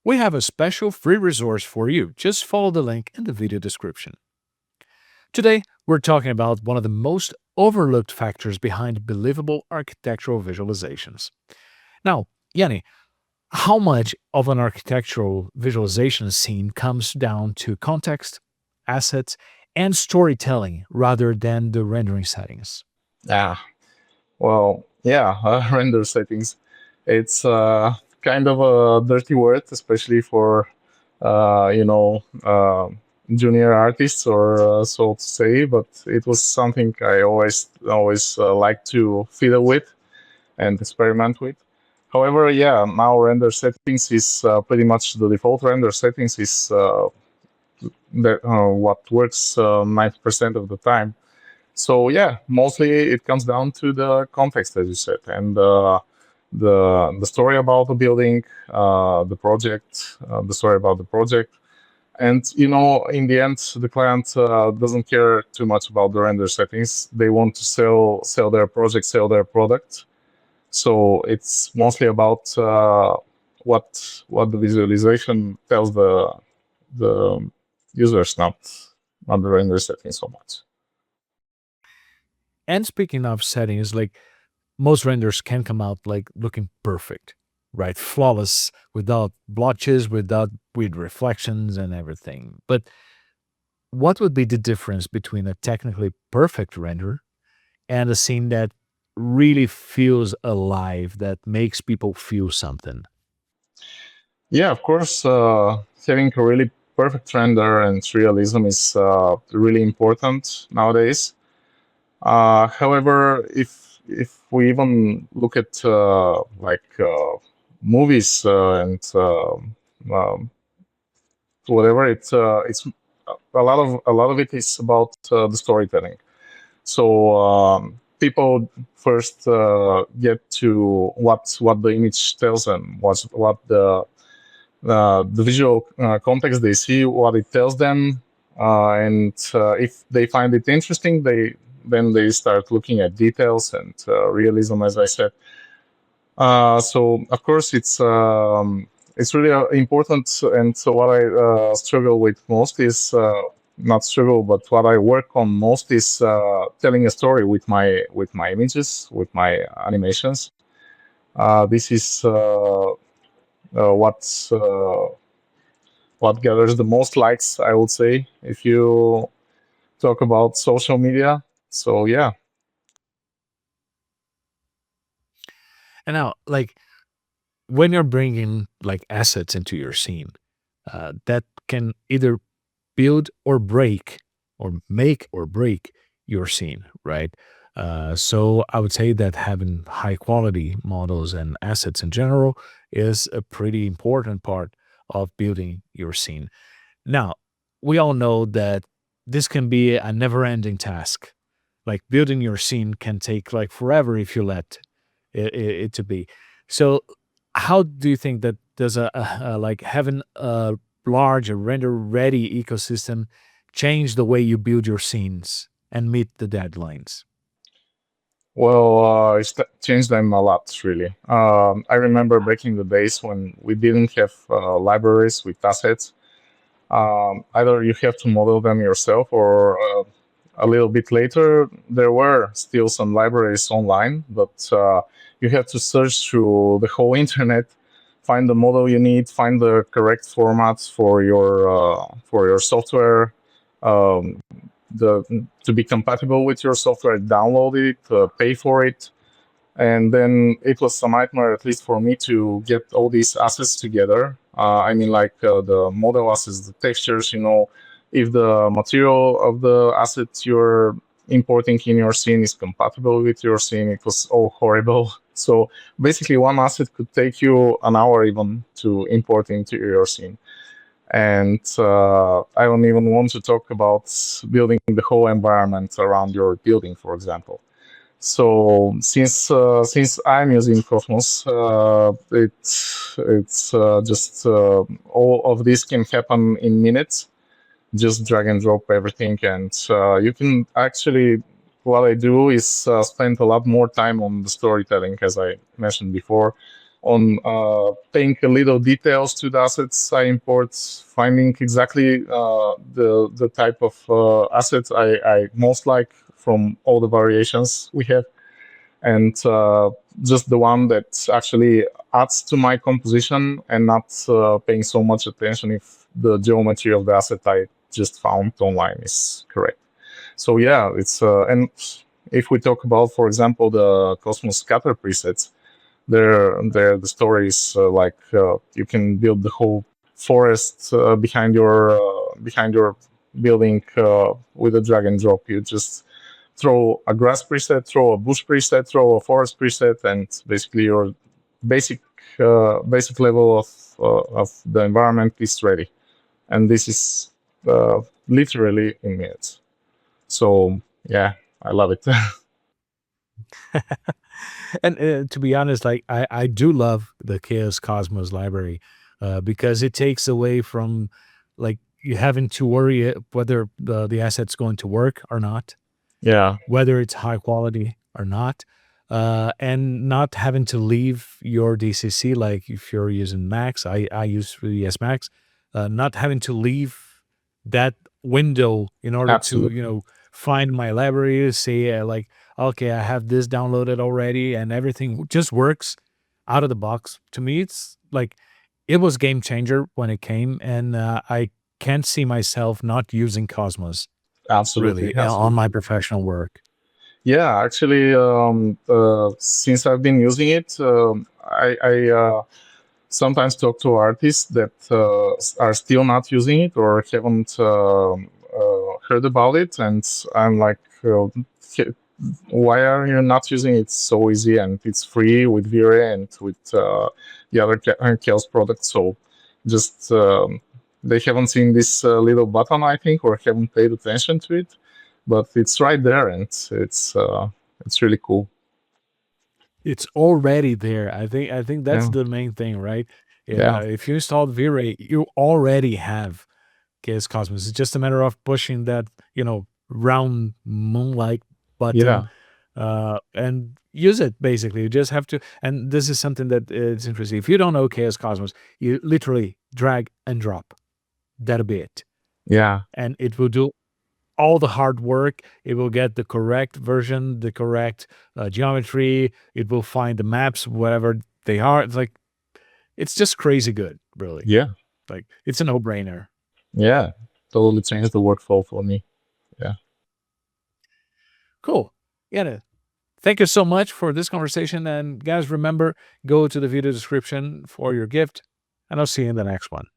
we have a special free resource for you. Just follow the link in the video description. Today, we're talking about one of the most overlooked factors behind believable architectural visualizations. Now, Yanni, how much of an architectural visualization scene comes down to context, assets, and storytelling rather than the rendering settings? Yeah, well, yeah, render settings. It's kind of a dirty word, especially for uh, you know uh, junior artists, or so to say. But it was something I always like to fiddle with and experiment with. However, yeah, now render settings is pretty much the default render settings is what works 90% of the time. So yeah, mostly it comes down to the context, as you said, and the story about the building, the project, the story about the project, and in the end, the client doesn't care too much about the render settings. They want to sell their project, sell their product. So it's mostly about what the visualization tells the users, not the render settings so much. And speaking of settings, like most renders can come out like looking perfect, right? Flawless, without blotches, without weird reflections and everything. But what would be the difference between a technically perfect render and a scene that really feels alive, that makes people feel something? Yeah, of course, having a really perfect render and realism is really important nowadays. However, if we even look at movies and whatever, it's a lot of it is about the storytelling. So people first get to what the image tells them, what the visual context they see, what it tells them, and if they find it interesting, they start looking at details and realism, as I said. So of course it's really important, and so what I struggle with most is not struggle, but what I work on most is telling a story with my images, with my animations. This is what gathers the most likes, I would say, if you talk about social media. So yeah. And now, like when you're bringing like assets into your scene, that can either build or break or make or break your scene, right? So I would say that having high quality models and assets in general is a pretty important part of building your scene. Now, we all know that this can be a never ending task. Like building your scene can take like forever if you let it to be. So, how do you think that does like having a large render ready ecosystem change the way you build your scenes and meet the deadlines? Well, it's changed them a lot, really. I remember back in the days when we didn't have libraries with assets. Either you have to model them yourself, or a little bit later, there were still some libraries online, but you have to search through the whole internet, find the model you need, find the correct formats for your software, um, to be compatible with your software, download it, pay for it, and then it was a nightmare, at least for me, to get all these assets together. I mean, like the model assets, the textures. If the material of the assets you're importing in your scene is compatible with your scene, it was all horrible. So basically, one asset could take you an hour even to import into your scene. And I don't even want to talk about building the whole environment around your building, for example. So since I'm using Cosmos, it's just all of this can happen in minutes. Just drag and drop everything, and you can actually. What I do is spend a lot more time on the storytelling, as I mentioned before. on paying a little details to the assets I import, finding exactly the type of assets I most like from all the variations we have, and just the one that actually adds to my composition, and not paying so much attention if the geometry of the asset I just found online is correct. So yeah, it's and if we talk about, for example, the Cosmos scatter presets, there the story is like you can build the whole forest behind your building with a drag and drop. You just throw a grass preset, throw a bush preset, throw a forest preset, and basically your basic basic level of the environment is ready. And this is literally in minutes. So yeah, I love it. And to be honest, like I do love the Chaos Cosmos library because it takes away from like you having to worry whether the asset's going to work or not, Yeah, whether it's high quality or not, and not having to leave your DCC. Like if you're using Max, I use 3ds Max, not having to leave that window in order to absolutely. find my library, say like okay, I have this downloaded already, and everything just works out of the box. To me, it's like it was game changer when it came, and I can't see myself not using Cosmos Absolutely, really on absolutely. my professional work. Yeah, actually, since I've been using it, I sometimes talk to artists that are still not using it or haven't heard about it, and I'm like, "K- why are you not using it? It's so easy and it's free with V-Ray and with the other Chaos products." So just they haven't seen this little button, I think, or haven't paid attention to it, but it's right there, and it's really cool. It's already there. I think that's Yeah, the main thing, right? yeah, If you installed V-Ray, you already have Chaos Cosmos. It's just a matter of pushing that, round moon-like button yeah, and use it basically. You just have to, and this is something that is interesting. If you don't know Chaos Cosmos, you literally drag and drop. That'll be it. yeah, And it will do all the hard work. It will get the correct version, the correct geometry. It will find the maps, whatever they are. It's like, it's just crazy good, really. yeah, Like, it's a no brainer. yeah. Totally changed the workflow for me. Yeah, Cool. Yeah. Thank you so much for this conversation. And guys, remember, go to the video description for your gift, and I'll see you in the next one.